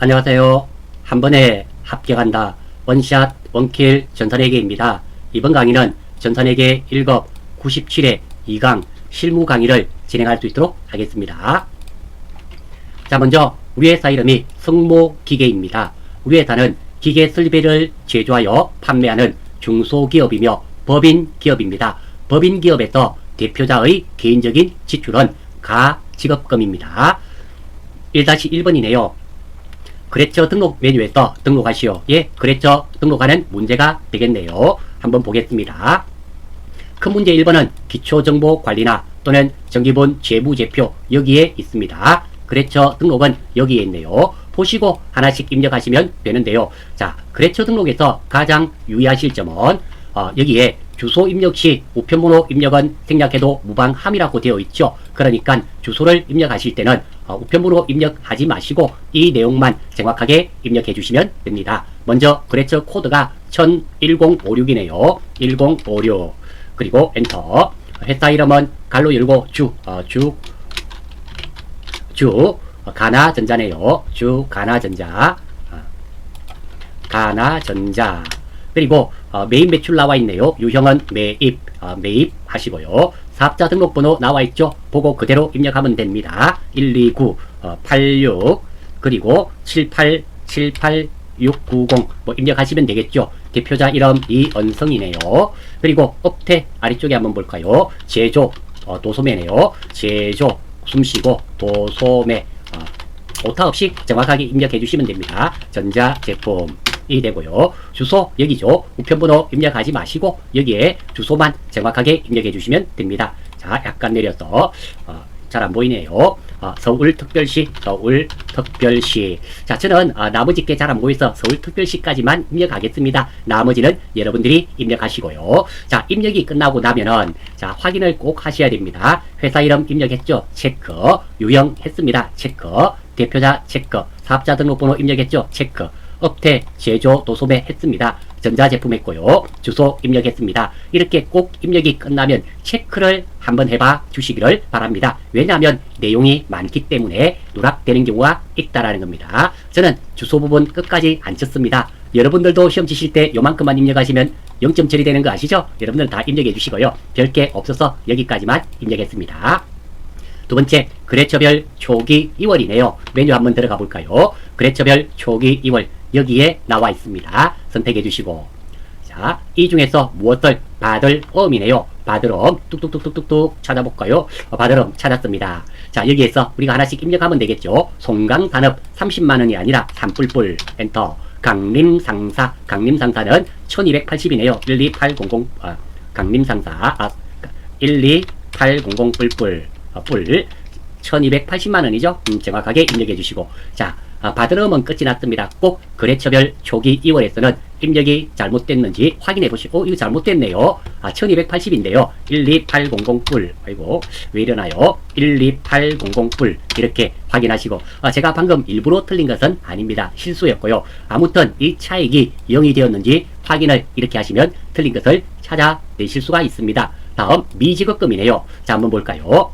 안녕하세요. 한 번에 합격한다. 원샷 원킬 전산회계입니다. 이번 강의는 전산회계 1급 97회 2강 실무 강의를 진행할 수 있도록 하겠습니다. 자, 먼저 우리 회사 이름이 성모기계입니다. 우리 회사는 기계 설비를 제조하여 판매하는 중소기업이며 법인기업입니다. 법인기업에서 대표자의 개인적인 지출은 가직업금입니다. 1-1번이네요. 거래처 등록 메뉴에서 등록하시오. 예, 거래처 등록하는 문제가 되겠네요. 한번 보겠습니다. 큰 문제 1번은 기초정보관리나 또는 정기본 재무제표 여기에 있습니다. 거래처 등록은 여기에 있네요. 보시고 하나씩 입력하시면 되는데요. 자, 거래처 등록에서 가장 유의하실 점은 여기에 주소 입력 시 우편번호 입력은 생략해도 무방함이라고 되어 있죠. 그러니까 주소를 입력하실 때는 우편번호 입력하지 마시고 이 내용만 정확하게 입력해 주시면 됩니다. 먼저 거래처 코드가 1056이네요. 1056 그리고 엔터. 회사 이름은 갈로 열고 가나전자네요. 가나전자. 가나전자. 그리고 매입 매출 나와 있네요. 유형은 매입, 매입 하시고요. 사업자 등록번호 나와 있죠. 보고 그대로 입력하면 됩니다. 129, 86 그리고 7878690 뭐 입력하시면 되겠죠. 대표자 이름 이언성이네요. 그리고 업태 아래쪽에 한번 볼까요? 제조, 도소매네요. 제조, 숨쉬고 도소매, 오타 없이 정확하게 입력해 주시면 됩니다. 전자제품 이 되고요. 주소 여기죠. 우편번호 입력하지 마시고 여기에 주소만 정확하게 입력해 주시면 됩니다. 자, 약간 내려서 잘 안 보이네요. 서울특별시. 자, 저는 나머지 게 잘 안 보여서 서울특별시까지만 입력하겠습니다. 나머지는 여러분들이 입력하시고요. 자, 입력이 끝나고 나면은 자, 확인을 꼭 하셔야 됩니다. 회사 이름 입력했죠? 체크. 유형 했습니다. 체크. 대표자 체크. 사업자 등록번호 입력했죠? 체크. 업태, 제조, 도소매 했습니다. 전자제품 했고요. 주소 입력했습니다. 이렇게 꼭 입력이 끝나면 체크를 한번 해봐 주시기를 바랍니다. 왜냐하면 내용이 많기 때문에 누락되는 경우가 있다라는 겁니다. 저는 주소 부분 끝까지 안 쳤습니다. 여러분들도 시험 치실 때 요만큼만 입력하시면 0점 처리되는 거 아시죠? 여러분들 다 입력해 주시고요. 별게 없어서 여기까지만 입력했습니다. 두 번째, 거래처별 초기 2월이네요. 메뉴 한번 들어가 볼까요? 거래처별 초기 2월 여기에 나와 있습니다. 선택해 주시고 자, 이 중에서 무엇을 받을 엄이네요. 받을 엄 뚝뚝뚝뚝뚝 찾아볼까요? 받을 엄 찾았습니다. 자, 여기에서 우리가 하나씩 입력하면 되겠죠. 송강산업 30만원이 아니라 산뿔뿔 엔터. 강림상사, 강림상사는 1280이네요. 12800 강림상사 12800 뿔뿔 뿔 1280만원이죠. 정확하게 입력해 주시고 자, 받으러면 끝이 났습니다. 꼭 거래처별 초기 2월에서는 입력이 잘못됐는지 확인해 보시고 이거 잘못됐네요. 1280인데요. 12800 뿔 아이고 왜 이러나요? 12800 뿔 이렇게 확인하시고 제가 방금 일부러 틀린 것은 아닙니다. 실수였고요. 아무튼 이 차익이 0이 되었는지 확인을 이렇게 하시면 틀린 것을 찾아내실 수가 있습니다. 다음 미지급금이네요. 자, 한번 볼까요?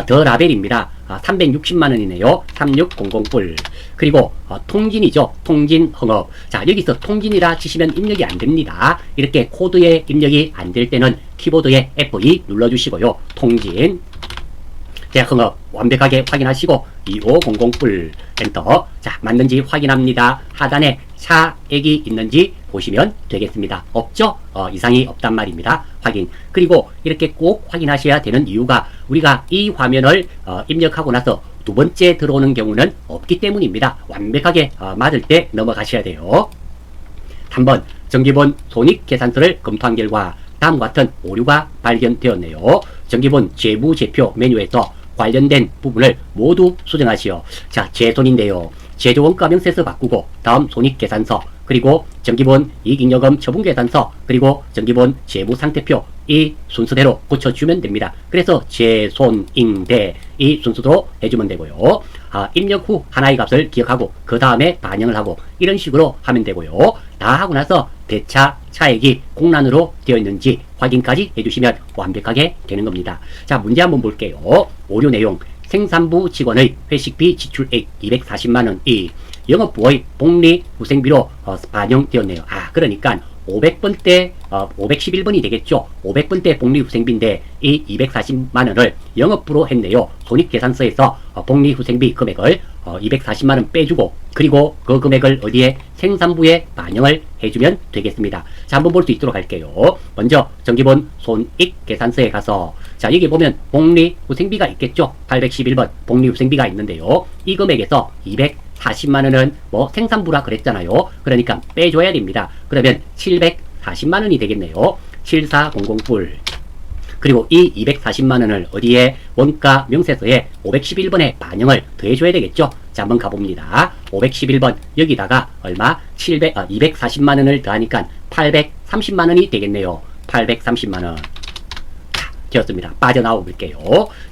더 라벨입니다. 360만원이네요. 3600뿔. 그리고 통진이죠. 통진흥업. 자, 여기서 통진이라 치시면 입력이 안 됩니다. 이렇게 코드에 입력이 안 될 때는 키보드에 F2 눌러주시고요. 통진 대흥업 완벽하게 확인하시고 2500뿔 엔터. 자, 맞는지 확인합니다. 하단에 차액이 있는지 보시면 되겠습니다. 없죠? 이상이 없단 말입니다. 확인. 그리고 이렇게 꼭 확인하셔야 되는 이유가 우리가 이 화면을 입력하고 나서 두 번째 들어오는 경우는 없기 때문입니다. 완벽하게 맞을 때 넘어가셔야 돼요. 3번 정기본 손익계산서를 검토한 결과 다음과 같은 오류가 발견되었네요. 정기본 재무제표 메뉴에서 관련된 부분을 모두 수정하시오. 자, 제손인데요. 제조원가명세서 바꾸고 다음 손익계산서 그리고 정기본 이익잉여금 처분계산서 그리고 정기본 재무상태표 이 순서대로 붙여주면 됩니다. 그래서 제손잉대 이 순서대로 해주면 되고요. 입력 후 하나의 값을 기억하고 그 다음에 반영을 하고 이런 식으로 하면 되고요. 다 하고 나서 대차 차액이 공란으로 되어 있는지 확인까지 해주시면 완벽하게 되는 겁니다. 자, 문제 한번 볼게요. 오류 내용. 생산부 직원의 회식비 지출액 240만원 이 영업부의 복리후생비로 반영되었네요. 그러니까 500번 때 511번이 되겠죠. 500번 때 복리후생비인데 이 240만원을 영업부로 했네요. 손익계산서에서 복리후생비 금액을 240만원 빼주고 그리고 그 금액을 어디에 생산부에 반영을 해주면 되겠습니다. 자, 한번 볼 수 있도록 할게요. 먼저 정기본 손익계산서에 가서 자, 여기 보면 복리후생비가 있겠죠. 811번 복리후생비가 있는데요. 이 금액에서 240만원은 뭐 생산부라 그랬잖아요. 그러니까 빼줘야 됩니다. 그러면 740만원이 되겠네요. 7400불. 그리고 이 240만원을 어디에 원가 명세서에 511번에 반영을 더해줘야 되겠죠. 자, 한번 가봅니다. 511번 여기다가 얼마? 240만원을 더하니까 830만원이 되겠네요. 830만원. 자, 되었습니다. 빠져나와 볼게요.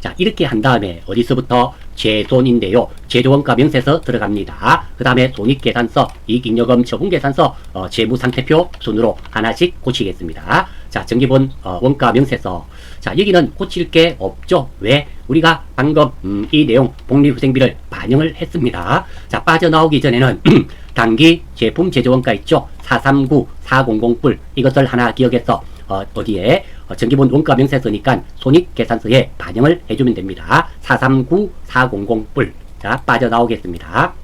자, 이렇게 한 다음에 어디서부터? 제손인데요. 제조원가 명세서 들어갑니다. 그 다음에 손익계산서, 이익잉여금 처분계산서, 재무상태표 순으로 하나씩 고치겠습니다. 자, 정기본 원가 명세서. 자, 여기는 고칠 게 없죠. 왜? 우리가 방금 이 내용 복리후생비를 반영을 했습니다. 자, 빠져나오기 전에는 단기 제품 제조원가 있죠. 439400불 이것을 하나 기억해서 어디에 정기본 원가 명세서니까 손익계산서에 반영을 해주면 됩니다. 439400불. 자, 빠져나오겠습니다.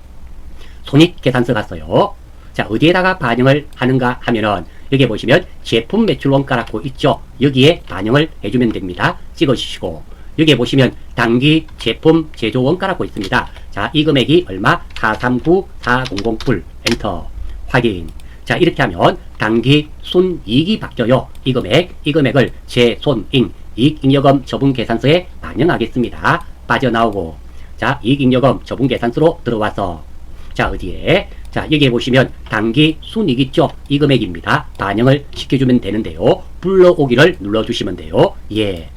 손익계산서 갔어요. 자, 어디에다가 반영을 하는가 하면은 여기 보시면 제품 매출 원가라고 있죠. 여기에 반영을 해주면 됩니다. 찍어주시고 여기 보시면 단기 제품 제조 원가라고 있습니다. 자, 이 금액이 얼마? 439400불. 엔터. 확인. 자, 이렇게 하면 단기 순이익이 바뀌어요. 이 금액을 제손익 이익잉여금 처분계산서에 반영하겠습니다. 빠져나오고 자, 이익잉여금 처분계산서로 들어와서 자, 어디에? 자, 여기에 보시면 단기 순이익 있죠? 이 금액입니다. 반영을 시켜주면 되는데요. 불러오기를 눌러주시면 돼요. 예.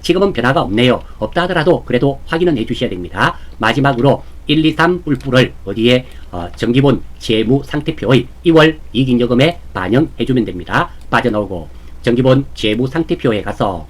지금은 변화가 없네요. 없다 하더라도 그래도 확인은 해주셔야 됩니다. 마지막으로 1, 2, 3 뿔뿔을 어디에 정기본 재무상태표의 2월 이익잉여금에 반영해주면 됩니다. 빠져나오고 정기본 재무상태표에 가서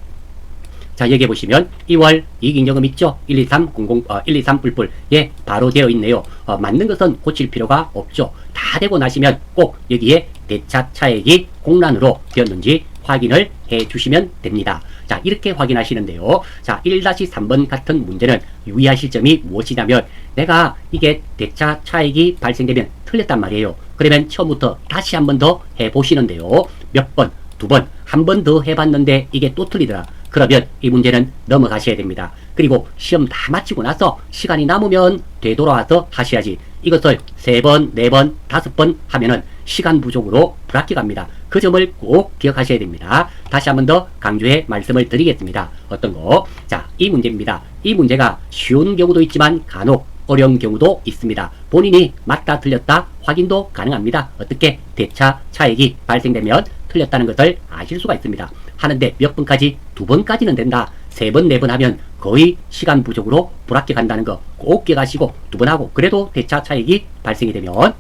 자, 여기 보시면 2월 이익잉여금 있죠? 1, 2, 3 뿔뿔 예, 바로 되어 있네요. 맞는 것은 고칠 필요가 없죠. 다 되고 나시면 꼭 여기에 대차 차액이 공란으로 되었는지 확인을 해 주시면 됩니다. 자, 이렇게 확인하시는데요. 자, 1-3번 같은 문제는 유의하실 점이 무엇이냐면 내가 이게 대차 차익이 발생되면 틀렸단 말이에요. 그러면 처음부터 다시 한 번 더 해보시는데요. 몇 번, 두 번, 한 번 더 해봤는데 이게 또 틀리더라. 그러면 이 문제는 넘어가셔야 됩니다. 그리고 시험 다 마치고 나서 시간이 남으면 되돌아와서 하셔야지. 이것을 3번, 4번, 5번 하면은 시간 부족으로 불합격합니다. 그 점을 꼭 기억하셔야 됩니다. 다시 한 번 더 강조해 말씀을 드리겠습니다. 어떤 거? 자, 이 문제입니다. 이 문제가 쉬운 경우도 있지만 간혹 어려운 경우도 있습니다. 본인이 맞다 틀렸다 확인도 가능합니다. 어떻게? 대차 차익이 발생되면 틀렸다는 것을 아실 수가 있습니다. 하는데 몇 번까지? 2번까지는 된다. 3번, 4번 하면 거의 시간 부족으로 불합격한다는 거 꼭 기억하시고 2번 하고 그래도 대차 차익이 발생이 되면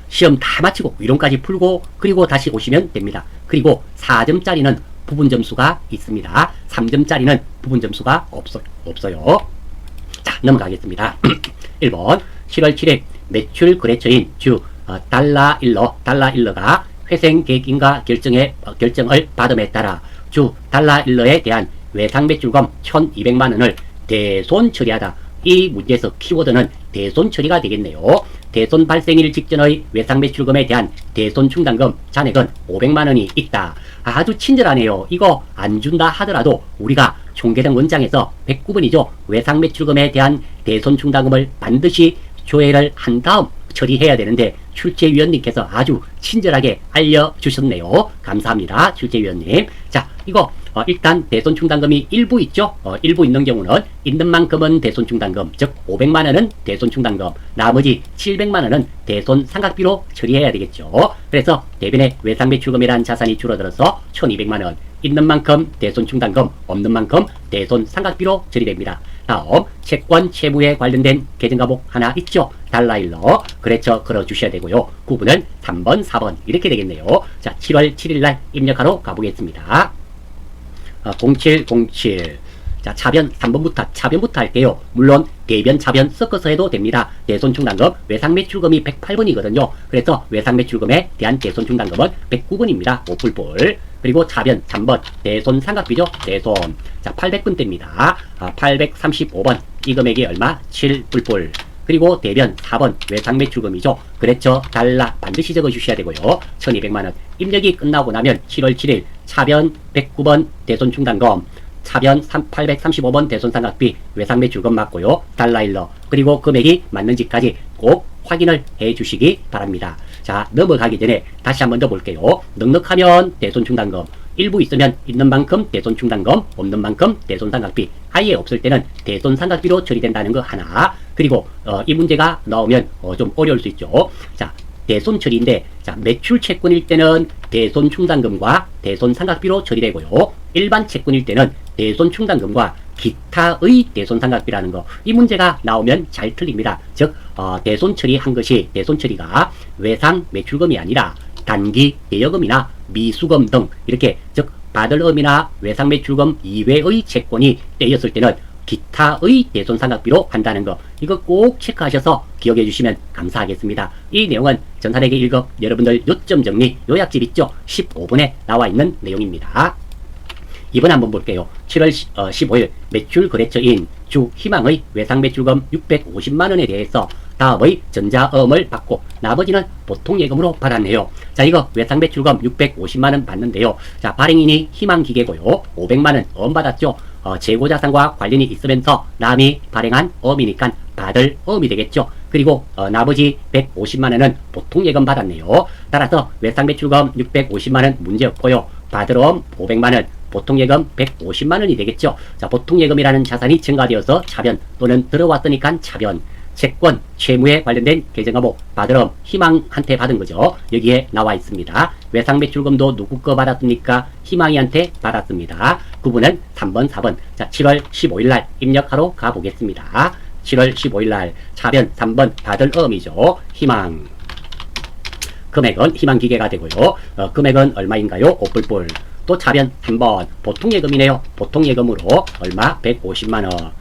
시험 다 마치고 이론까지 풀고 그리고 다시 오시면 됩니다. 그리고 4점짜리는 부분 점수가 있습니다. 3점짜리는 부분 점수가 없어요. 자, 넘어가겠습니다. 1번 7월 7일 매출 거래처인 주 달러일러가 회생계획인가 결정을 받음에 따라 주 달러일러에 대한 외상매출금 1200만원을 대손 처리하다. 이 문제에서 키워드는 대손 처리가 되겠네요. 대손 발생일 직전의 외상매출금에 대한 대손 충당금 잔액은 500만원이 있다. 아주 친절하네요. 이거 안 준다 하더라도 우리가 총계정 원장에서 109번이죠. 외상매출금에 대한 대손 충당금을 반드시 조회를 한 다음 처리해야 되는데 출제위원님께서 아주 친절하게 알려주셨네요. 감사합니다. 출제위원님. 자, 이거 일단 대손충당금이 일부 있죠. 일부 있는 경우는 있는 만큼은 대손충당금, 즉 500만원은 대손충당금, 나머지 700만원은 대손상각비로 처리해야 되겠죠. 그래서 대변의 외상매출금이란 자산이 줄어들어서 1200만원, 있는 만큼 대손충당금, 없는 만큼 대손상각비로 처리됩니다. 다음 채권 채무에 관련된 계정과목 하나 있죠. 달러일러 거래처 걸어주셔야 되고요. 구분은 3번 4번 이렇게 되겠네요. 자, 7월 7일날 입력하러 가보겠습니다. 0707 자, 차변 3번부터 차변부터 할게요. 물론 대변, 차변 섞어서 해도 됩니다. 대손충당금 외상매출금이 108번이거든요. 그래서 외상매출금에 대한 대손충당금은 109번입니다. 5뿔뿔. 그리고 차변 3번 대손삼각비죠. 대손. 자, 800분대입니다. 835번 이 금액이 얼마? 7뿔뿔. 그리고 대변 4번 외상매출금이죠. 그렇죠. 달라 반드시 적어주셔야 되고요. 1200만원. 입력이 끝나고 나면 7월 7일 차변 109번 대손충당금, 차변 835번 대손삼각비 외상매출금 맞고요. 달라일러. 그리고 금액이 맞는지까지 꼭 확인을 해 주시기 바랍니다. 자, 넘어가기 전에 다시 한번 더 볼게요. 넉넉하면 대손충당금, 일부 있으면 있는 만큼 대손충당금, 없는 만큼 대손삼각비, 아예 없을 때는 대손삼각비로 처리된다는 거 하나. 그리고 이 문제가 나오면 좀 어려울 수 있죠. 자, 대손 처리인데, 자, 매출 채권일 때는 대손충당금과 대손삼각비로 처리되고요. 일반 채권일 때는 대손충당금과 기타의 대손삼각비라는 거, 이 문제가 나오면 잘 틀립니다. 즉 대손 처리한 것이, 대손 처리가 외상 매출금이 아니라 단기 대여금이나 미수금 등 이렇게, 즉 받을 음이나 외상 매출금 이외의 채권이 떼였을 때는 기타의 대손삼각비로 한다는 거, 이거 꼭 체크하셔서 기억해 주시면 감사하겠습니다. 이 내용은 전산회계 1급 여러분들 요점 정리 요약집 있죠? 15분에 나와 있는 내용입니다. 이번 한번 볼게요. 7월 15일 매출 거래처인 주 희망의 외상매출금 650만원에 대해서 다음의 전자음을 받고 나머지는 보통예금으로 받았네요. 자, 이거 외상매출금 650만원 받는데요. 자, 발행인이 희망기계고요. 500만원 음 받았죠. 재고자산과 관련이 있으면서 남이 발행한 음이니까 받을 음이 되겠죠. 그리고 나머지 150만원은 보통예금 받았네요. 따라서 외상매출금 650만원 문제없고요. 받을 음 500만원, 보통예금 150만원이 되겠죠. 자, 보통예금이라는 자산이 증가되어서 차변 또는 들어왔으니까 차변, 채권, 채무에 관련된 계정하고 받을 음 희망한테 받은 거죠. 여기에 나와 있습니다. 외상매출금도 누구 거 받았습니까? 희망이한테 받았습니다. 구분은 3번, 4번. 자, 7월 15일날 입력하러 가보겠습니다. 7월 15일날 차변 3번 받을 음이죠. 희망. 금액은 희망기계가 되고요. 금액은 얼마인가요? 5뿔뿔. 또 차변 3번 보통예금이네요. 보통예금으로 얼마? 150만원.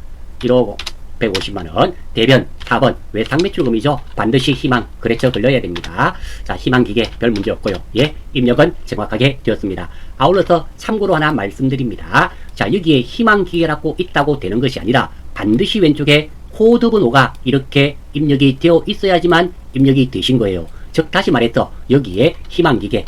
이러고 150만원. 대변 4번 외상매출금이죠. 반드시 희망 거래처 걸려야 됩니다. 자, 희망기계 별 문제 없고요. 예, 입력은 정확하게 되었습니다. 아울러서 참고로 하나 말씀드립니다. 자, 여기에 희망기계라고 있다고 되는 것이 아니라 반드시 왼쪽에 코드 번호가 이렇게 입력이 되어 있어야지만 입력이 되신 거예요. 즉 다시 말해서 여기에 희망기계,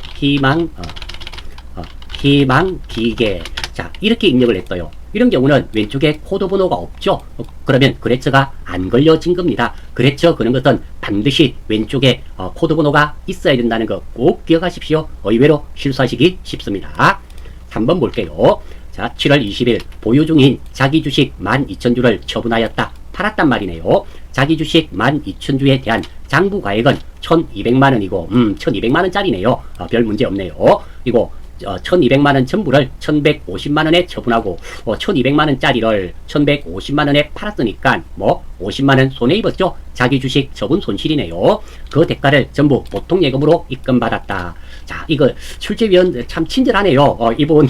희망기계, 자, 이렇게 입력을 했어요. 이런 경우는 왼쪽에 코드 번호가 없죠. 그러면 거래처가 안 걸려진 겁니다. 거래처 거는 것은 반드시 왼쪽에 코드 번호가 있어야 된다는 거 꼭 기억하십시오. 의외로 실수하시기 쉽습니다. 3번 볼게요. 자, 7월 20일 보유 중인 자기 주식 12,000주를 처분하였다. 팔았단 말이네요. 자기 주식 12,000주에 대한 장부가액은 1,200만원이고 1,200만원짜리네요. 별 문제 없네요. 그리고 1,200만원 전부를 1,150만원에 처분하고 1,200만원짜리를 1,150만원에 팔았으니까 뭐 50만원 손해 입었죠. 자기 주식 처분 손실이네요. 그 대가를 전부 보통예금으로 입금받았다. 자, 이거 출제위원 참 친절하네요. 이분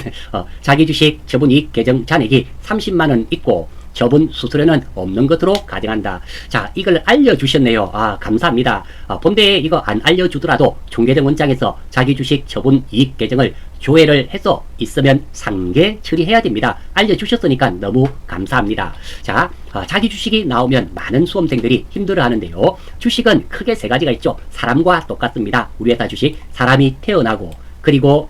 자기 주식 처분이익 계정 잔액이 30만원 있고 처분 수수료는 없는 것으로 가정한다. 자, 이걸 알려주셨네요. 감사합니다. 본대에 이거 안 알려주더라도 종계정 원장에서 자기 주식 처분 이익 계정을 조회를 해서 있으면 상계 처리해야 됩니다. 알려주셨으니까 너무 감사합니다. 자, 자기 주식이 나오면 많은 수험생들이 힘들어 하는데요. 주식은 크게 세 가지가 있죠. 사람과 똑같습니다. 우리 회사 주식, 사람이 태어나고 그리고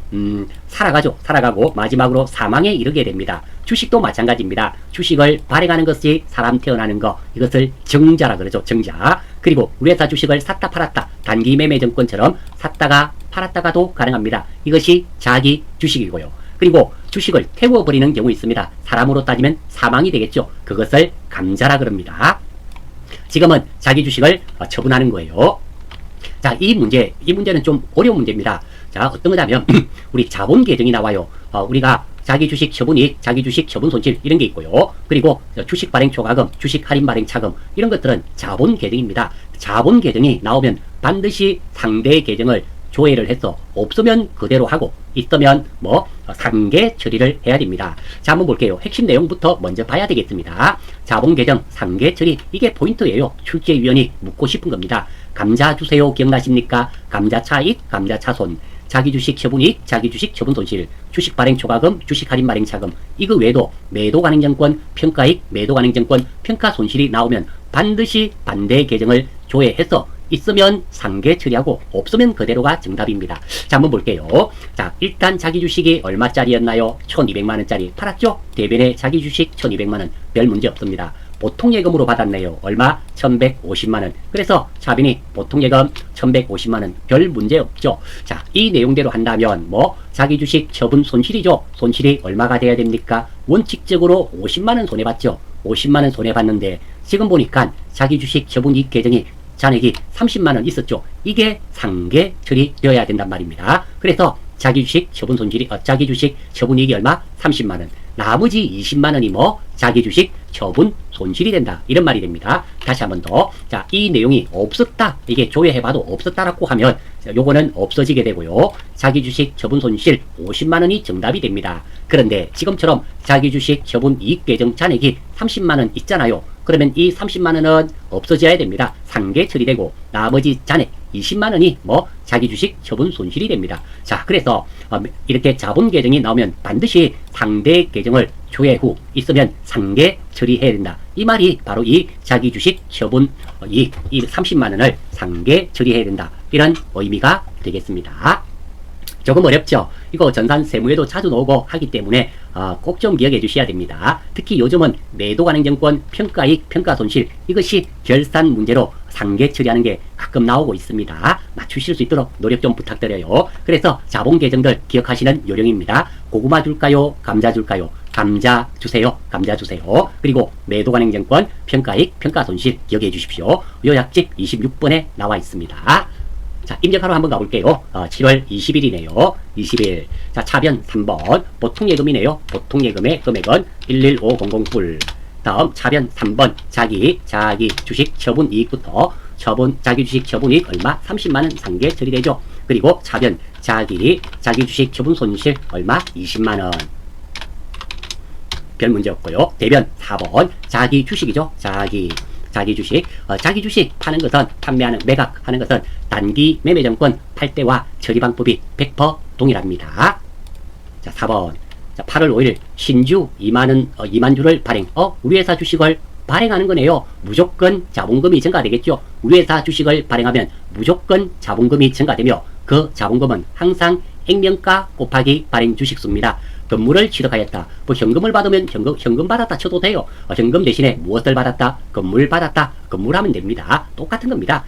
살아가고 마지막으로 사망에 이르게 됩니다. 주식도 마찬가지입니다. 주식을 발행하는 것이 사람 태어나는 거, 이것을 정자라 그러죠. 정자. 그리고 우리 회사 주식을 샀다 팔았다, 단기 매매 정권처럼 샀다가 팔았다가도 가능합니다. 이것이 자기 주식이고요. 그리고 주식을 태워버리는 경우 있습니다. 사람으로 따지면 사망이 되겠죠. 그것을 감자라 그럽니다. 지금은 자기 주식을 처분하는 거예요. 자, 이 문제는 좀 어려운 문제입니다. 자, 어떤 거냐면 우리 자본 계정이 나와요. 우리가 자기 주식 처분이익, 자기 주식 처분 손실 이런 게 있고요. 그리고 주식 발행 초과금, 주식 할인 발행 차금 이런 것들은 자본 계정입니다. 자본 계정이 나오면 반드시 상대 계정을 조회를 해서 없으면 그대로 하고 있으면 뭐 상계 처리를 해야 됩니다. 자, 한번 볼게요. 핵심 내용부터 먼저 봐야 되겠습니다. 자본 계정 상계 처리, 이게 포인트예요. 출제위원이 묻고 싶은 겁니다. 감자 주세요 기억나십니까? 감자 차익, 감자 차손, 자기 주식 처분이익, 자기 주식 처분 손실, 주식 발행 초과금, 주식 할인 발행 차금, 이거 외에도 매도 가능정권, 평가익, 매도 가능정권, 평가 손실이 나오면 반드시 반대 계정을 조회해서 있으면 상계 처리하고 없으면 그대로가 정답입니다. 자, 한번 볼게요. 자, 일단 자기 주식이 얼마짜리였나요? 1200만원짜리 팔았죠? 대변에 자기 주식 1200만원, 별 문제 없습니다. 보통 예금으로 받았네요. 얼마? 1150만원. 그래서 차빈이 보통 예금 1150만원, 별 문제 없죠. 자, 이 내용대로 한다면 뭐 자기 주식 처분 손실이죠. 손실이 얼마가 돼야 됩니까? 원칙적으로 50만원 손해봤죠. 50만원 손해봤는데 지금 보니까 자기 주식 처분 이익 계정이 잔액이 30만원 있었죠. 이게 상계 처리되어야 된단 말입니다. 그래서 자기 주식 처분 손실이 자기 주식 처분 이익이 얼마? 30만원. 나머지 20만원이 뭐 자기 주식 처분 손실이 된다, 이런 말이 됩니다. 다시 한번 더. 자, 이 내용이 없었다, 이게 조회해봐도 없었다라고 하면 요거는 없어지게 되고요. 자기 주식 처분 손실 50만원이 정답이 됩니다. 그런데 지금처럼 자기 주식 처분 이익 계정 잔액이 30만원 있잖아요. 그러면 이 30만원은 없어져야 됩니다. 상계 처리되고 나머지 잔액 20만원이 뭐 자기 주식 처분 손실이 됩니다. 자, 그래서 이렇게 자본 계정이 나오면 반드시 상대 계정을 조회 후 있으면 상계 처리해야 된다. 이 말이 바로 이 자기 주식 처분 이 30만원을 상계 처리해야 된다, 이런 의미가 되겠습니다. 조금 어렵죠? 이거 전산 세무에도 자주 나오고 하기 때문에 꼭 좀 기억해 주셔야 됩니다. 특히 요즘은 매도 가능정권, 평가이익, 평가손실, 이것이 결산 문제로 상계 처리하는 게 가끔 나오고 있습니다. 맞추실 수 있도록 노력 좀 부탁드려요. 그래서 자본 계정들 기억하시는 요령입니다. 고구마 줄까요? 감자 줄까요? 감자 주세요. 감자 주세요. 그리고 매도 가능정권, 평가이익, 평가손실 기억해 주십시오. 요약집 26번에 나와 있습니다. 자, 입력하러 한번 가볼게요. 7월 20일이네요. 20일. 자, 차변 3번. 보통예금이네요. 보통예금의 금액은 1150불. 다음 차변 3번. 자기 주식 처분 이익부터 자기 주식 처분 이익 얼마? 30만원 상계 처리되죠. 그리고 차변 자기 주식 처분 손실 얼마? 20만원. 별 문제 없고요. 대변 4번. 자기 주식이죠. 자기 주식. 자기 주식 파는 것은, 판매하는, 매각하는 것은 단기 매매정권 팔 때와 처리 방법이 100% 동일합니다. 자, 4번. 자, 8월 5일 신주 2만 주를 발행. 우리 회사 주식을 발행하는 거네요. 무조건 자본금이 증가되겠죠. 우리 회사 주식을 발행하면 무조건 자본금이 증가되며 그 자본금은 항상 액면가 곱하기 발행 주식수입니다. 건물을 취득하였다. 뭐 현금을 받으면 현금 받았다 쳐도 돼요. 현금 대신에 무엇을 받았다? 건물 받았다. 건물하면 됩니다. 똑같은 겁니다.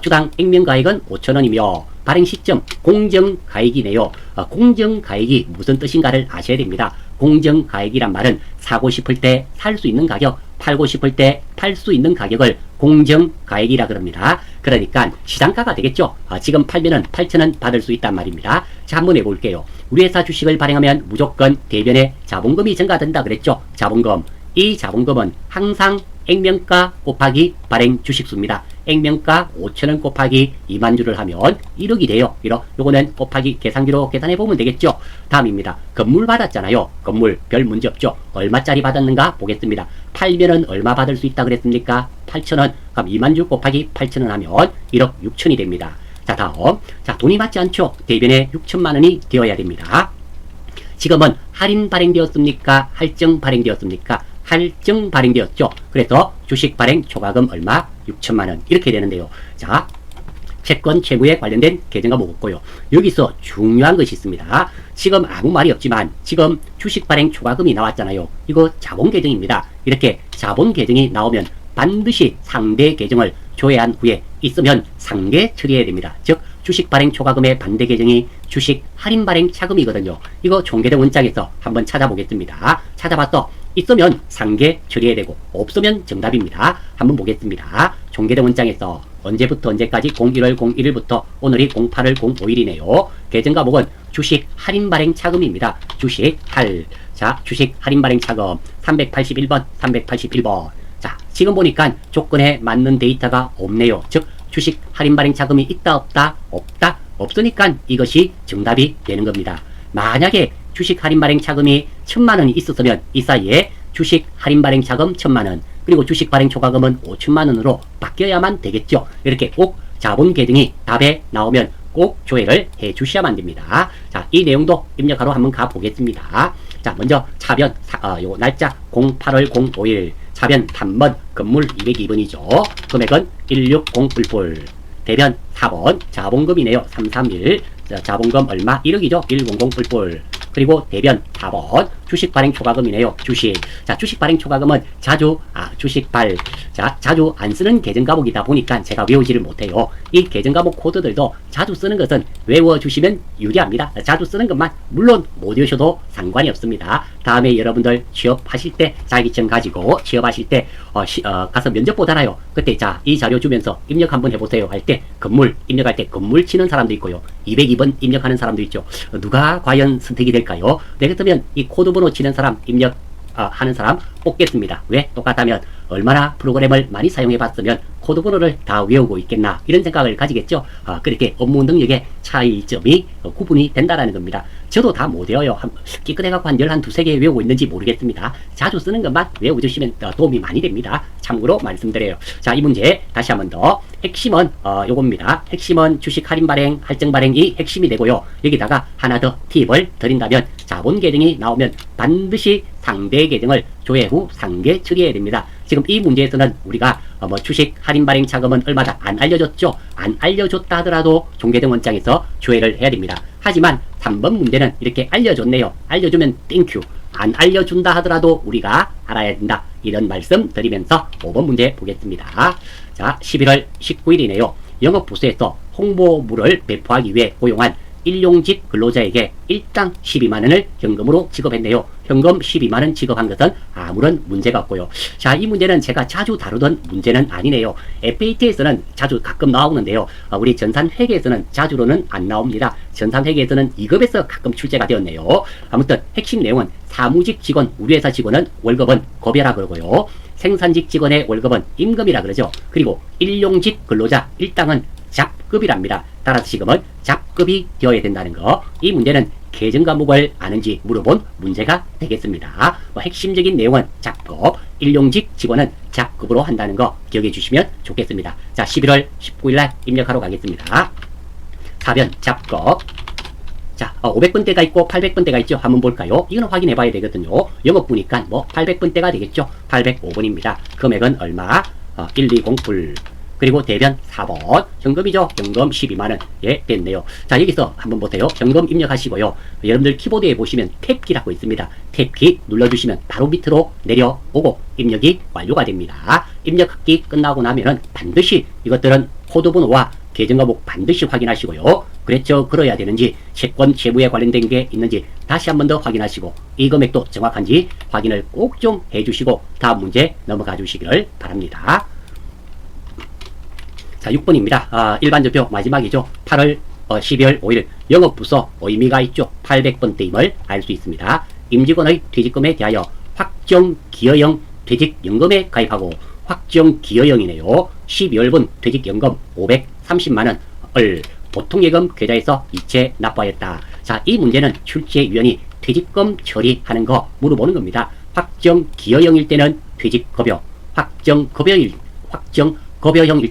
주당 액면가액은 5,000원이며 발행 시점 공정가액이네요. 공정가액이 무슨 뜻인가를 아셔야 됩니다. 공정가액이란 말은 사고 싶을 때 살 수 있는 가격, 팔고 싶을 때 팔 수 있는 가격을 공정가액이라 그럽니다. 그러니까 시장가가 되겠죠. 지금 팔면은 8,000원 받을 수 있단 말입니다. 자, 한번 해볼게요. 우리 회사 주식을 발행하면 무조건 대변에 자본금이 증가된다 그랬죠. 자본금. 이 자본금은 항상 액면가 곱하기 발행 주식수입니다. 액면가 5,000원 곱하기 2만 주를 하면 1억이 돼요. 1억. 요거는 곱하기 계산기로 계산해 보면 되겠죠. 다음입니다. 건물 받았잖아요. 건물 별 문제 없죠. 얼마짜리 받았는가 보겠습니다. 팔면은 얼마 받을 수 있다 그랬습니까? 8,000원. 그럼 2만 주 곱하기 8,000원 하면 1억 6천이 됩니다. 자, 다음. 자, 돈이 맞지 않죠. 대변에 6천만 원이 되어야 됩니다. 지금은 할인 발행되었습니까? 할증 발행되었습니까? 할증 발행되었죠. 그래서 주식 발행 초과금 얼마? 6천만 원. 이렇게 되는데요. 자, 채권 채무에 관련된 계정과 먹었고요. 여기서 중요한 것이 있습니다. 지금 아무 말이 없지만 지금 주식 발행 초과금이 나왔잖아요. 이거 자본 계정입니다. 이렇게 자본 계정이 나오면 반드시 상대 계정을 조회한 후에 있으면 상계 처리해야 됩니다. 즉 주식 발행 초과금의 반대 계정이 주식 할인 발행 차금이거든요. 이거 종계대 원장에서 한번 찾아보겠습니다. 찾아봤어. 있으면 상계 처리해야 되고 없으면 정답입니다. 한번 보겠습니다. 종계대 원장에서 언제부터 언제까지 01월 01일부터 오늘이 08월 05일이네요. 계정 과목은 주식 할인 발행 차금입니다. 주식 할인 발행 차금 381번 381번. 자, 지금 보니까 조건에 맞는 데이터가 없네요. 즉 주식 할인 발행 자금이 있다 없다? 없다. 없으니까 이것이 정답이 되는 겁니다. 만약에 주식 할인 발행 차금이 1000만원이 있었으면 이 사이에 주식 할인 발행 차금 1000만원, 그리고 주식 발행 초과금은 5천만원으로 바뀌어야만 되겠죠. 이렇게 꼭 자본 계등이 답에 나오면 꼭 조회를 해 주셔야만 됩니다. 자, 이 내용도 입력하러 한번 가보겠습니다. 자, 먼저 차변, 요 날짜 08월 05일, 차변 단번, 건물 202번이죠. 금액은 160불. 대변 4번, 자본금이네요. 331. 자본금 얼마? 1억이죠. 100불. 그리고 대변 4번, 주식 발행 초과금이네요. 주식. 자, 주식 발행 초과금은 자주 안 쓰는 계정 과목이다 보니까 제가 외우지를 못해요. 이 계정 과목 코드들도 자주 쓰는 것은 외워주시면 유리합니다. 자주 쓰는 것만 물론 못 외우셔도 상관이 없습니다. 다음에 여러분들 취업하실 때, 자격증 가지고 취업하실 때 가서 면접 보잖아요. 그때 자, 이 자료 주면서 입력 한번 해보세요 할 때 건물 입력할 때 건물 치는 사람도 있고요. 202번 입력하는 사람도 있죠. 누가 과연 선택이 될까요? 네, 그렇다면 이 코드번호 치는 사람 입력 하는 사람 뽑겠습니다. 왜? 똑같다면 얼마나 프로그램을 많이 사용해 봤으면 코드번호를 다 외우고 있겠나, 이런 생각을 가지겠죠. 그렇게 업무 능력의 차이점이 구분이 된다라는 겁니다. 저도 다 못 외워요. 깨끗해갖고 한 11, 2개 외우고 있는지 모르겠습니다. 자주 쓰는 것만 외워주시면 도움이 많이 됩니다. 참고로 말씀드려요. 자, 이 문제 다시 한번 더. 핵심은 요겁니다. 핵심은 주식 할인 발행, 할증 발행이 핵심이 되고요. 여기다가 하나 더 팁을 드린다면 자본 계정이 나오면 반드시 상대 계정을 조회 후 상계 처리해야 됩니다. 지금 이 문제에서는 우리가 주식 할인 발행 차금은 얼마다 안 알려줬죠. 안 알려줬다 하더라도 종계등 원장에서 조회를 해야 됩니다. 하지만 3번 문제는 이렇게 알려줬네요. 알려주면 땡큐. 안 알려준다 하더라도 우리가 알아야 된다. 이런 말씀 드리면서 5번 문제 보겠습니다. 자, 11월 19일이네요. 영업부서에서 홍보물을 배포하기 위해 고용한 일용직 근로자에게 일당 12만원을 현금으로 지급했네요. 현금 12만원 지급한 것은 아무런 문제가 없고요. 자, 이 문제는 제가 자주 다루던 문제는 아니네요. FAT에서는 자주 가끔 나오는데요. 우리 전산회계에서는 자주로는 안 나옵니다. 전산회계에서는 2급에서 가끔 출제가 되었네요. 아무튼 핵심 내용은 사무직 직원, 우리 회사 직원은 월급은 급여라 그러고요. 생산직 직원의 월급은 임금이라 그러죠. 그리고 일용직 근로자 일당은 잡급이랍니다. 따라서 지금은 잡급이 되어야 된다는 거. 이 문제는 계정 과목을 아는지 물어본 문제가 되겠습니다. 핵심적인 내용은 잡급, 일용직 직원은 잡급으로 한다는 거 기억해 주시면 좋겠습니다. 자, 11월 19일날 입력하러 가겠습니다. 사변 잡급. 자, 500번대가 있고 800번대가 있죠. 한번 볼까요? 이거는 확인해 봐야 되거든요. 영업부니까 800번대가 되겠죠. 805번입니다. 금액은 얼마? 120불. 그리고 대변 4번, 현금이죠. 현금 12만원. 예, 됐네요. 자, 여기서 한번 보세요. 현금 입력하시고요. 여러분들 키보드에 보시면 탭키라고 있습니다. 탭키 눌러주시면 바로 밑으로 내려오고 입력이 완료가 됩니다. 입력하기 끝나고 나면은 반드시 이것들은 코드번호와 계정과목 반드시 확인하시고요. 그랬죠? 그래야 되는지, 채권, 채무에 관련된 게 있는지 다시 한번 더 확인하시고 이 금액도 정확한지 확인을 꼭 좀 해주시고 다음 문제 넘어가 주시기를 바랍니다. 자, 6번입니다. 일반전표 마지막이죠. 12월 5일 영업부서 의미가 있죠. 800번대임을 알 수 있습니다. 임직원의 퇴직금에 대하여 확정기여형 퇴직연금에 가입하고 확정기여형이네요. 12월분 퇴직연금 530만원을 보통예금 계좌에서 이체 납부하였다. 자, 이 문제는 출제위원이 퇴직금 처리하는 거 물어보는 겁니다. 확정기여형일 때는 퇴직급여, 확정급여형일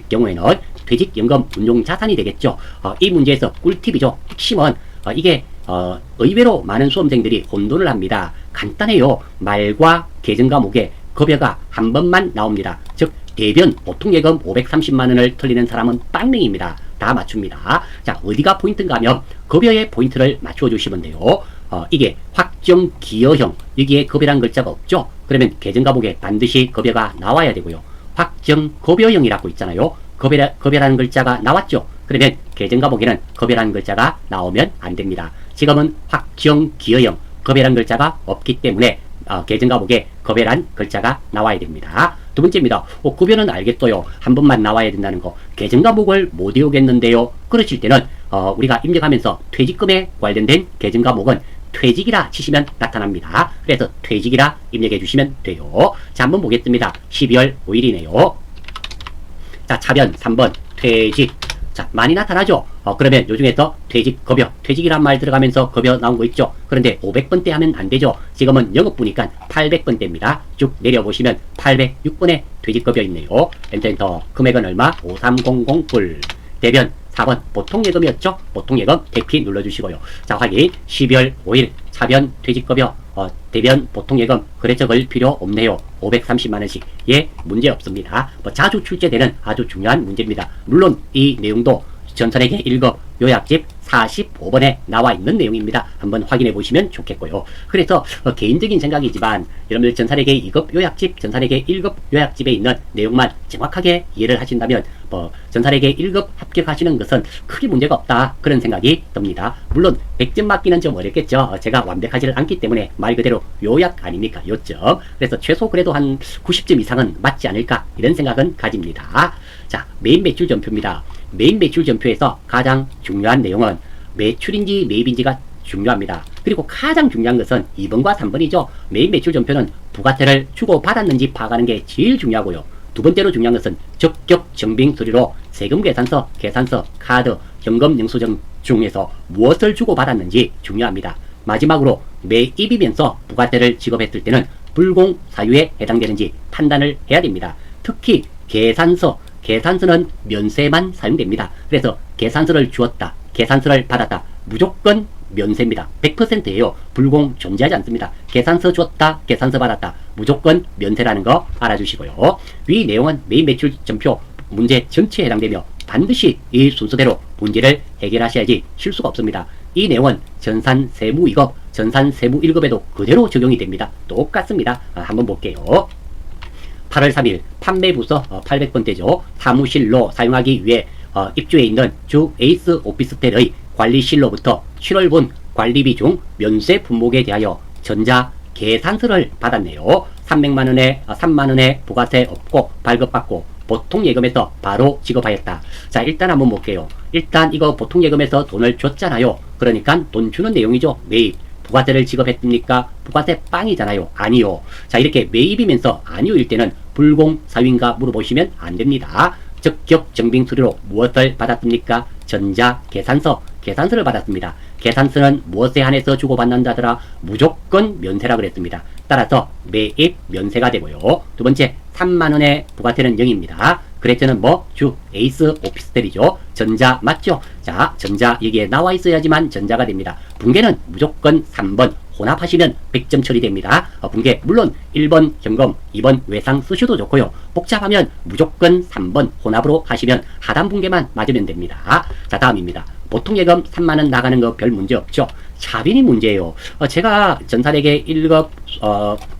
경우에는 퇴직연금 운용자산이 되겠죠. 이 문제에서 꿀팁이죠. 핵심은 이게 의외로 많은 수험생들이 혼돈을 합니다. 간단해요. 말과 계정과목에 급여가 한 번만 나옵니다. 즉 대변 보통예금 530만원을 틀리는 사람은 빵명입니다. 다 맞춥니다. 자, 어디가 포인트인가 하면 급여의 포인트를 맞춰 주시면 돼요. 이게 확정기여형, 여기에 급여란 글자가 없죠. 그러면 계정과목에 반드시 급여가 나와야 되고요. 확정급여형이라고 있잖아요. 급여라는 글자가 나왔죠. 그러면 계정과목에는 급여라는 글자가 나오면 안 됩니다. 지금은 확정기여형, 급여라는 글자가 없기 때문에 계정과목에 급여란 글자가 나와야 됩니다. 두 번째입니다. 급여는 알겠어요. 한 번만 나와야 된다는 거. 계정과목을 못 외우겠는데요. 그러실 때는 우리가 입력하면서 퇴직금에 관련된 계정과목은 퇴직이라 치시면 나타납니다. 그래서 퇴직이라 입력해 주시면 돼요. 자, 한번 보겠습니다. 12월 5일이네요. 자, 차변 3번 퇴직. 자, 많이 나타나죠? 그러면 요 중에서 퇴직급여, 퇴직이란 말 들어가면서 급여 나온 거 있죠? 그런데 500번대 하면 안 되죠? 지금은 영업부니까 800번대입니다. 쭉 내려보시면 806번에 퇴직급여 있네요. 엔터. 금액은 얼마? 5300불. 대변 4번 보통예금이었죠? 보통예금 대피 눌러주시고요. 자, 확인. 12월 5일 차변 퇴직급여 대변 보통예금 거래처 걸 필요 없네요. 530만원씩. 예, 문제 없습니다. 자주 출제되는 아주 중요한 문제입니다. 물론 이 내용도 전산회계 1급 요약집 45번에 나와 있는 내용입니다. 한번 확인해 보시면 좋겠고요. 그래서 개인적인 생각이지만 여러분들 전산회계 2급 요약집, 전산회계 1급 요약집에 있는 내용만 정확하게 이해를 하신다면 전산회계 1급 합격하시는 것은 크게 문제가 없다, 그런 생각이 듭니다. 물론 100점 맞기는 좀 어렵겠죠. 제가 완벽하지 않기 때문에 말 그대로 요약 아닙니까? 요점. 그래서 최소 그래도 한 90점 이상은 맞지 않을까, 이런 생각은 가집니다. 자, 메인 매출 전표입니다. 메인 매출 전표에서 가장 중요한 내용은 매출인지 매입인지가 중요합니다. 그리고 가장 중요한 것은 2번과 3번이죠. 메인 매출 전표는 부가세를 주고받았는지 파악하는 게 제일 중요하고요. 두 번째로 중요한 것은 적격 증빙 서류로 세금 계산서, 카드, 현금 영수증 중에서 무엇을 주고받았는지 중요합니다. 마지막으로 매입이면서 부가세를 지급했을 때는 불공 사유에 해당되는지 판단을 해야 됩니다. 특히 계산서는 면세만 사용됩니다. 그래서 계산서를 주었다, 계산서를 받았다, 무조건 면세입니다. 100%예요. 불공 존재하지 않습니다. 계산서 줬다, 계산서 받았다, 무조건 면세라는 거 알아주시고요. 위 내용은 메인 매출 전표 문제 전체에 해당되며 반드시 이 순서대로 문제를 해결하셔야지 실수가 없습니다. 이 내용은 전산세무 2급, 전산세무 1급에도 그대로 적용이 됩니다. 똑같습니다. 한번 볼게요. 8월 3일 판매부서 800번대죠. 사무실로 사용하기 위해 입주해 있는 주 에이스 오피스텔의 관리실로부터 7월분 관리비 중 면세 품목에 대하여 전자 계산서를 받았네요. 3만원에 부가세 없고 발급받고 보통예금에서 바로 지급하였다. 자, 일단 한번 볼게요. 일단 이거 보통예금에서 돈을 줬잖아요. 그러니까 돈 주는 내용이죠. 매입. 부가세를 지급했습니까? 부가세 빵이잖아요. 아니요. 자, 이렇게 매입이면서 아니요일 때는 불공사유인가 물어보시면 안 됩니다. 적격 증빙 서류로 무엇을 받았습니까? 전자 계산서를 받았습니다. 계산서는 무엇에 한해서 주고받는다더라? 무조건 면세라 그랬습니다. 따라서 매입 면세가 되고요. 두 번째, 3만원의 부가세는 0입니다. 그랬더는 주 에이스 오피스텔이죠. 전자 맞죠? 자, 전자 여기에 나와 있어야지만 전자가 됩니다. 붕괴는 무조건 3번 혼합하시면 100점 처리됩니다. 붕괴 물론 1번 현금, 2번 외상 쓰셔도 좋고요. 복잡하면 무조건 3번 혼합으로 하시면 하단 붕괴만 맞으면 됩니다. 자, 다음입니다. 보통예금 3만원 나가는 거 별 문제 없죠. 차변이 문제예요. 제가 전산회계 1급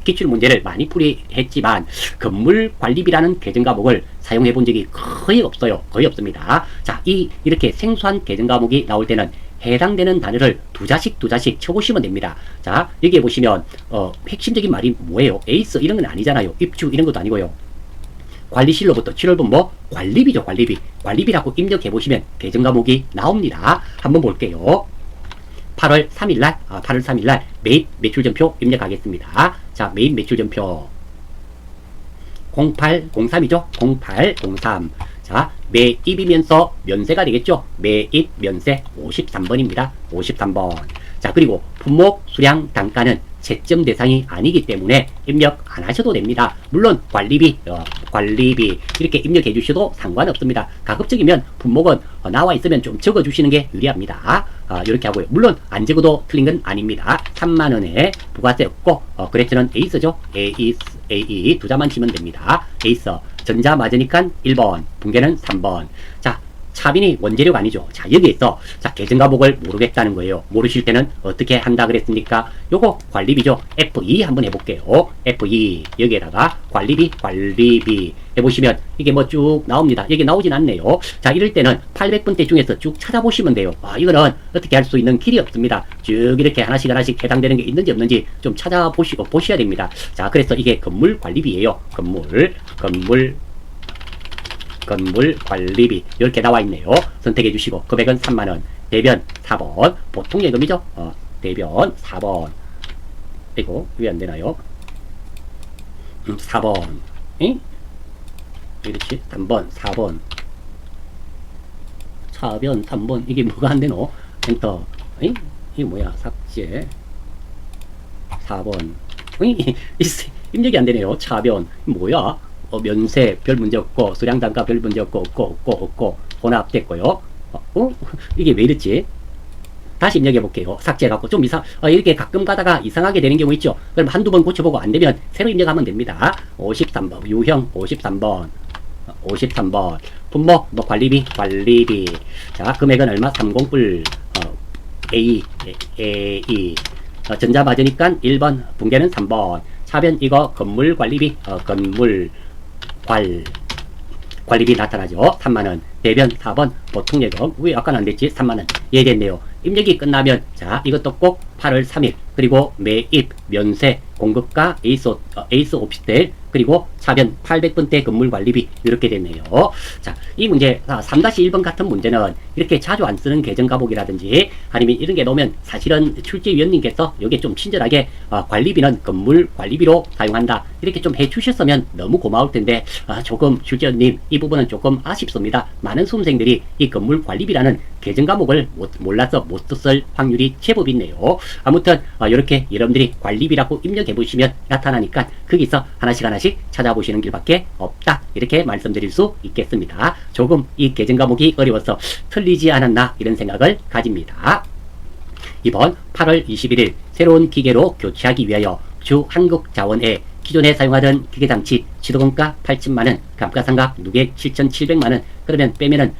기출문제를 많이 풀이했지만 건물관리비라는 계정과목을 사용해 본 적이 거의 없어요. 거의 없습니다. 자, 이렇게 생소한 계정과목이 나올 때는 해당되는 단어를 두 자씩 쳐보시면 됩니다. 자, 여기에 보시면 핵심적인 말이 뭐예요? 에이스 이런 건 아니잖아요. 입주 이런 것도 아니고요. 관리실로부터 7월분 관리비죠. 관리비라고 입력해보시면 계정과목이 나옵니다. 한번 볼게요. 8월 3일날 매입 매출전표 입력하겠습니다. 자, 매입 매출전표 0803이죠. 0803. 자, 매입이면서 면세가 되겠죠. 매입 면세 53번입니다. 53번. 자, 그리고 품목 수량 단가는 채점 대상이 아니기 때문에 입력 안 하셔도 됩니다. 물론 관리비 이렇게 입력해 주셔도 상관없습니다. 가급적이면 품목은 나와 있으면 좀 적어 주시는 게 유리합니다. 이렇게 하고요. 물론 안 적어도 틀린 건 아닙니다. 3만원에 부가세 없고 그레이트는 에이스죠. 에이스 두 자만 치면 됩니다. 에이스 전자 맞으니까 1번, 붕괴는 3번. 자, 차빈이 원재료가 아니죠. 자, 여기에서 계정과목을 모르겠다는 거예요. 모르실 때는 어떻게 한다 그랬습니까? 요거 관리비죠. F2 한번 해볼게요. F2 여기에다가 관리비 해보시면 이게 쭉 나옵니다. 여기 나오진 않네요. 자, 이럴 때는 800번대 중에서 쭉 찾아보시면 돼요. 이거는 어떻게 할 수 있는 길이 없습니다. 쭉 이렇게 하나씩 해당되는 게 있는지 없는지 좀 찾아보시고 보셔야 됩니다. 자, 그래서 이게 건물 관리비예요. 건물 관리비 이렇게 나와 있네요. 선택해 주시고 금액은 3만원. 대변 4번 보통예금이죠. 대변 4번. 이거 왜 안 되나요? 4번. 이렇지? 3번 4번. 4변 3번 이게 뭐가 안 되노? 엔터. 에이? 이게 뭐야? 삭제. 4번. 입력이 안 되네요. 차변. 뭐야? 면세 별 문제 없고, 수량 단가 별 문제 없고, 혼합됐고요. 이게 왜 이랬지? 다시 입력해 볼게요. 삭제해갖고 좀 이렇게 가끔 가다가 이상하게 되는 경우 있죠. 그럼 한두 번 고쳐보고 안 되면 새로 입력하면 됩니다. 53번. 유형 53번. 53번. 분모, 관리비. 자, 금액은 얼마? 30불. A. 전자 맞으니까 1번. 붕괴는 3번. 차변 이거 건물 관리비. 관리비 나타나죠. 3만원. 대변 4번. 보통 예금. 왜 아까는 안 됐지? 3만원. 예, 됐네요. 입력이 끝나면, 자, 이것도 꼭 8월 3일. 그리고 매입, 면세, 공급가, 에이스 오피스텔, 그리고 차변 800분대 건물 관리비. 이렇게 됐네요. 자, 이 문제, 3-1번 같은 문제는 이렇게 자주 안 쓰는 계정 가복이라든지 아니면 이런 게 나오면 사실은 출제위원님께서 여기에 좀 친절하게 관리비는 건물 관리비로 사용한다. 이렇게 좀 해주셨으면 너무 고마울 텐데, 조금 출제위원님, 이 부분은 조금 아쉽습니다. 많은 수험생들이 이 건물 관리비라는 계정 과목을 몰라서 못 썼을 확률이 제법 있네요. 아무튼 이렇게 여러분들이 관리비라고 입력해 보시면 나타나니까 거기서 하나씩 찾아보시는 길밖에 없다. 이렇게 말씀드릴 수 있겠습니다. 조금 이 계정 과목이 어려워서 틀리지 않았나 이런 생각을 가집니다. 이번 8월 21일 새로운 기계로 교체하기 위하여 주 한국자원에 기존에 사용하던 기계장치 시도금가 8천만원, 감가상각 누계 7,700만원, 그러면 빼면은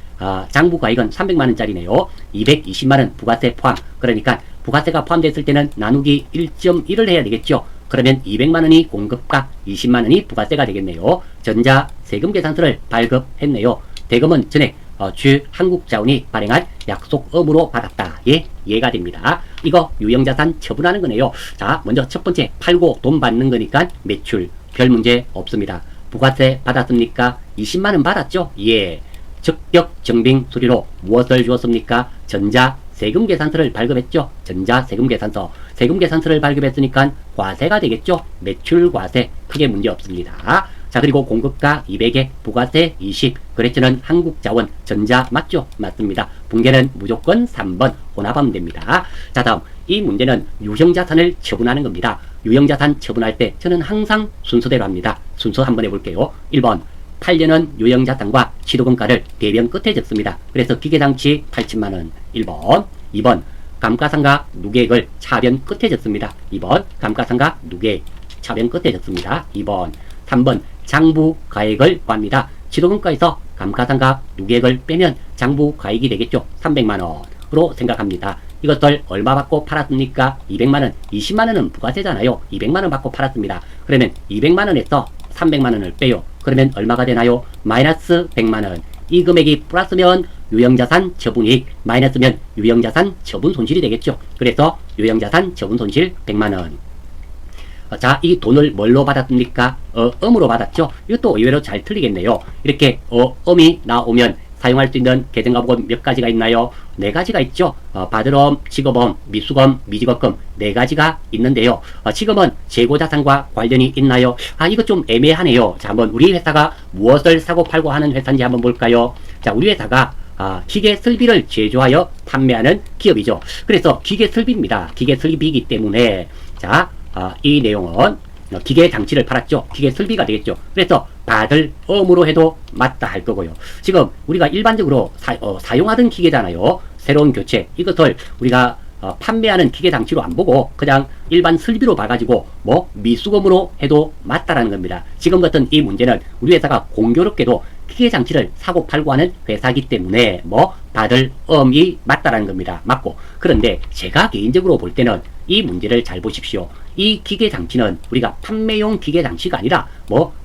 장부가액은 300만원짜리네요. 220만원 부가세 포함. 그러니까 부가세가 포함됐을 때는 나누기 1.1을 해야 되겠죠. 그러면 200만원이 공급가, 20만원이 부가세가 되겠네요. 전자 세금계산서를 발급했네요. 대금은 전액 주 한국자원이 발행한 약속음으로 받았다. 예, 이해가 됩니다. 이거 유형자산 처분하는 거네요. 자, 먼저 첫 번째 팔고 돈 받는 거니까 매출 별 문제 없습니다. 부가세 받았습니까? 20만원 받았죠? 예. 적격 증빙 수리로 무엇을 주었습니까? 전자 세금계산서를 발급했죠. 전자 세금계산서. 세금계산서를 발급했으니까 과세가 되겠죠. 매출과세 크게 문제 없습니다. 자, 그리고 공급가 200에 부가세 20. 거래처는 한국자원. 전자 맞죠? 맞습니다. 붕괴는 무조건 3번 혼합하면 됩니다. 자, 다음 이 문제는 유형자산을 처분하는 겁니다. 유형자산 처분할 때 저는 항상 순서대로 합니다. 순서 한번 해볼게요. 1번 팔려는 유형자산과 시도금가를 대변 끝에 적습니다. 그래서 기계장치 8천만원 1번. 2번 감가상각 누계액을 차변 끝에 적습니다. 2번 감가상각 누계액 차변 끝에 적습니다. 2번. 3번 장부가액을 구합니다. 시도금가에서 감가상각 누계액을 빼면 장부가액이 되겠죠. 300만원으로 생각합니다. 이것들 얼마 받고 팔았습니까? 200만원. 20만원은 부가세잖아요. 200만원 받고 팔았습니다. 그러면 200만원에서 300만원을 빼요. 그러면 얼마가 되나요? 마이너스 100만원. 이 금액이 플러스면 유형자산 처분이익, 마이너스면 유형자산 처분 손실이 되겠죠. 그래서 유형자산 처분 손실 100만원. 자, 이 돈을 뭘로 받았습니까? 음으로 받았죠. 이것도 의외로 잘 틀리겠네요. 이렇게 음이 나오면 사용할 수 있는 계정과목은 몇 가지가 있나요? 4가지가 있죠. 받을음, 지급음, 미수금, 미지급금 4가지가 있는데요. 지금은 재고자산과 관련이 있나요? 이거 좀 애매하네요. 자, 한번 우리 회사가 무엇을 사고 팔고 하는 회사인지 한번 볼까요? 자, 우리 회사가 기계 설비를 제조하여 판매하는 기업이죠. 그래서 기계 설비입니다. 기계 설비이기 때문에 자, 이 내용은 기계 장치를 팔았죠. 기계 설비가 되겠죠. 그래서 받을 음으로 해도 맞다 할 거고요. 지금 우리가 일반적으로 사용하던 기계잖아요. 새로운 교체. 이것을 우리가 판매하는 기계 장치로 안 보고 그냥 일반 설비로 봐가지고 미수금으로 해도 맞다라는 겁니다. 지금 같은 이 문제는 우리 회사가 공교롭게도 기계 장치를 사고 팔고 하는 회사이기 때문에 받을 음이 맞다라는 겁니다. 맞고. 그런데 제가 개인적으로 볼 때는 이 문제를 잘 보십시오. 이 기계 장치는 우리가 판매용 기계 장치가 아니라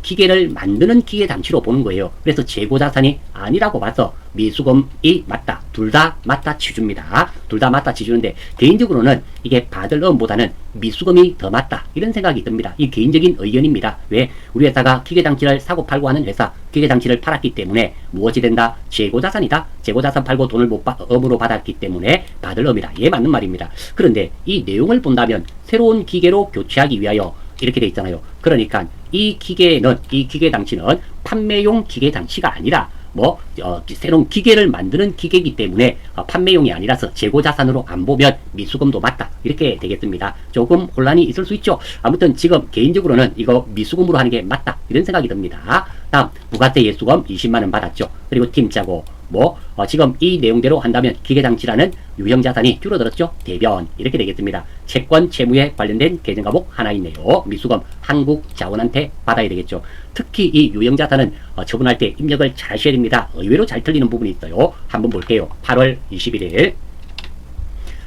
기계를 만드는 기계 장치로 보는 거예요. 그래서 재고자산이 아니라고 봐서 미수금이 맞다. 둘 다 맞다 치줍니다. 둘 다 맞다 치주는데 개인적으로는 이게 받을 음보다는 미수금이 더 맞다. 이런 생각이 듭니다. 이 개인적인 의견입니다. 왜? 우리 회사가 기계 장치를 사고 팔고 하는 회사, 기계 장치를 팔았기 때문에 무엇이 된다? 재고자산이다. 재고자산 팔고 돈을 음으로 받았기 때문에 받을 음이다. 예, 맞는 말입니다. 그런데 이 내용을 본다면 새로운 기계로 교체하기 위하여 이렇게 돼 있잖아요. 그러니까 이 기계 장치는 판매용 기계 장치가 아니라 새로운 기계를 만드는 기계이기 때문에 판매용이 아니라서 재고자산으로 안 보면 미수금도 맞다. 이렇게 되겠습니다. 조금 혼란이 있을 수 있죠. 아무튼 지금 개인적으로는 이거 미수금으로 하는 게 맞다. 이런 생각이 듭니다. 다음 부가세 예수금 20만원 받았죠. 그리고 팀 짜고 지금 이 내용대로 한다면 기계장치라는 유형자산이 줄어들었죠. 대변 이렇게 되겠습니다. 채권 채무에 관련된 계정과목 하나 있네요. 미수금 한국자원한테 받아야 되겠죠. 특히 이 유형자산은 처분할 때 입력을 잘 하셔야 됩니다. 의외로 잘 틀리는 부분이 있어요. 한번 볼게요. 8월 21일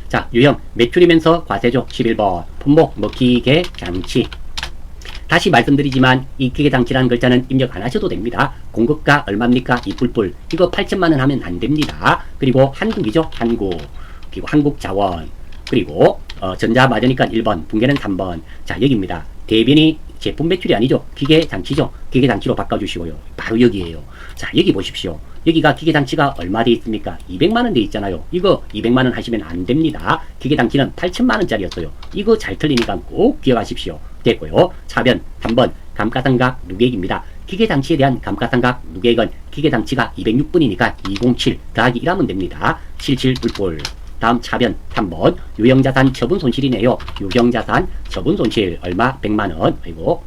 자, 유형 매출이면서 과세죠. 11번 품목 기계장치. 다시 말씀드리지만 이 기계장치라는 글자는 입력 안 하셔도 됩니다. 공급가 얼마입니까? 이 뿔뿔. 이거 8천만원 하면 안 됩니다. 그리고 한국이죠. 한국. 그리고 한국자원. 그리고 전자 맞으니까 1번. 붕괴는 3번. 자, 여기입니다. 대변이 제품 매출이 아니죠. 기계장치죠. 기계장치로 바꿔주시고요. 바로 여기에요. 자, 여기 보십시오. 여기가 기계장치가 얼마 돼 있습니까? 200만원 돼 있잖아요. 이거 200만원 하시면 안 됩니다. 기계장치는 8천만원짜리였어요. 이거 잘 틀리니까 꼭 기억하십시오. 됐고요. 차변 3번 감가상각 누계액입니다. 기계장치에 대한 감가상각 누계액은 기계장치가 206분이니까 207 더하기 1하면 됩니다. 77 뿔뿔. 다음 차변 3번 유형자산 처분손실이네요. 유형자산 처분손실 얼마? 100만원. 아이고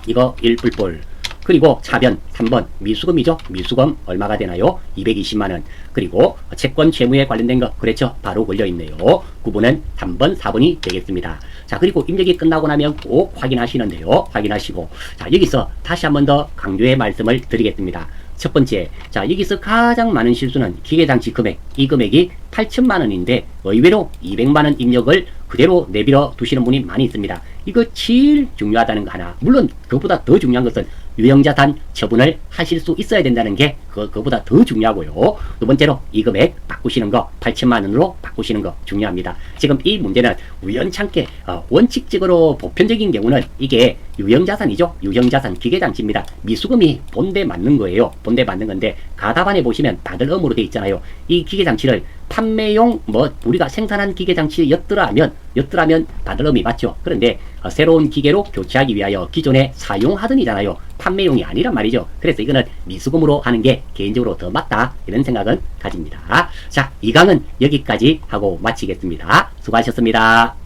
이거 1 뿔뿔. 그리고 차변 3번 미수금이죠. 미수금 얼마가 되나요? 220만원. 그리고 채권 채무에 관련된 거 그렇죠. 바로 걸려있네요. 구분은 3번 4번이 되겠습니다. 자, 그리고 입력이 끝나고 나면 꼭 확인하시는데요. 확인하시고 자, 여기서 다시 한 번 더 강조의 말씀을 드리겠습니다. 첫 번째, 자, 여기서 가장 많은 실수는 기계장치 금액, 이 금액이 8천만원인데 의외로 200만원 입력을 그대로 내밀어 두시는 분이 많이 있습니다. 이거 제일 중요하다는 거 하나. 물론 그보다 더 중요한 것은 유형자산 처분을 하실 수 있어야 된다는 게 그보다 더 중요하고요. 두 번째로 이 금액 바꾸시는 거 8천만원으로 바꾸시는 거 중요합니다. 지금 이 문제는 우연찮게 원칙적으로 보편적인 경우는 이게 유형자산이죠. 유형자산 기계장치입니다. 미수금이 본대 맞는 거예요. 본대 맞는 건데 가다반에 보시면 다들 음으로 돼 있잖아요. 이 기계장치를 판매용 우리가 생산한 기계장치였더라면 다들음이 맞죠. 그런데 새로운 기계로 교체하기 위하여 기존에 사용하던이잖아요. 판매용이 아니란 말이죠. 그래서 이거는 미수금으로 하는 게 개인적으로 더 맞다. 이런 생각은 가집니다. 자, 이 강은 여기까지 하고 마치겠습니다. 수고하셨습니다.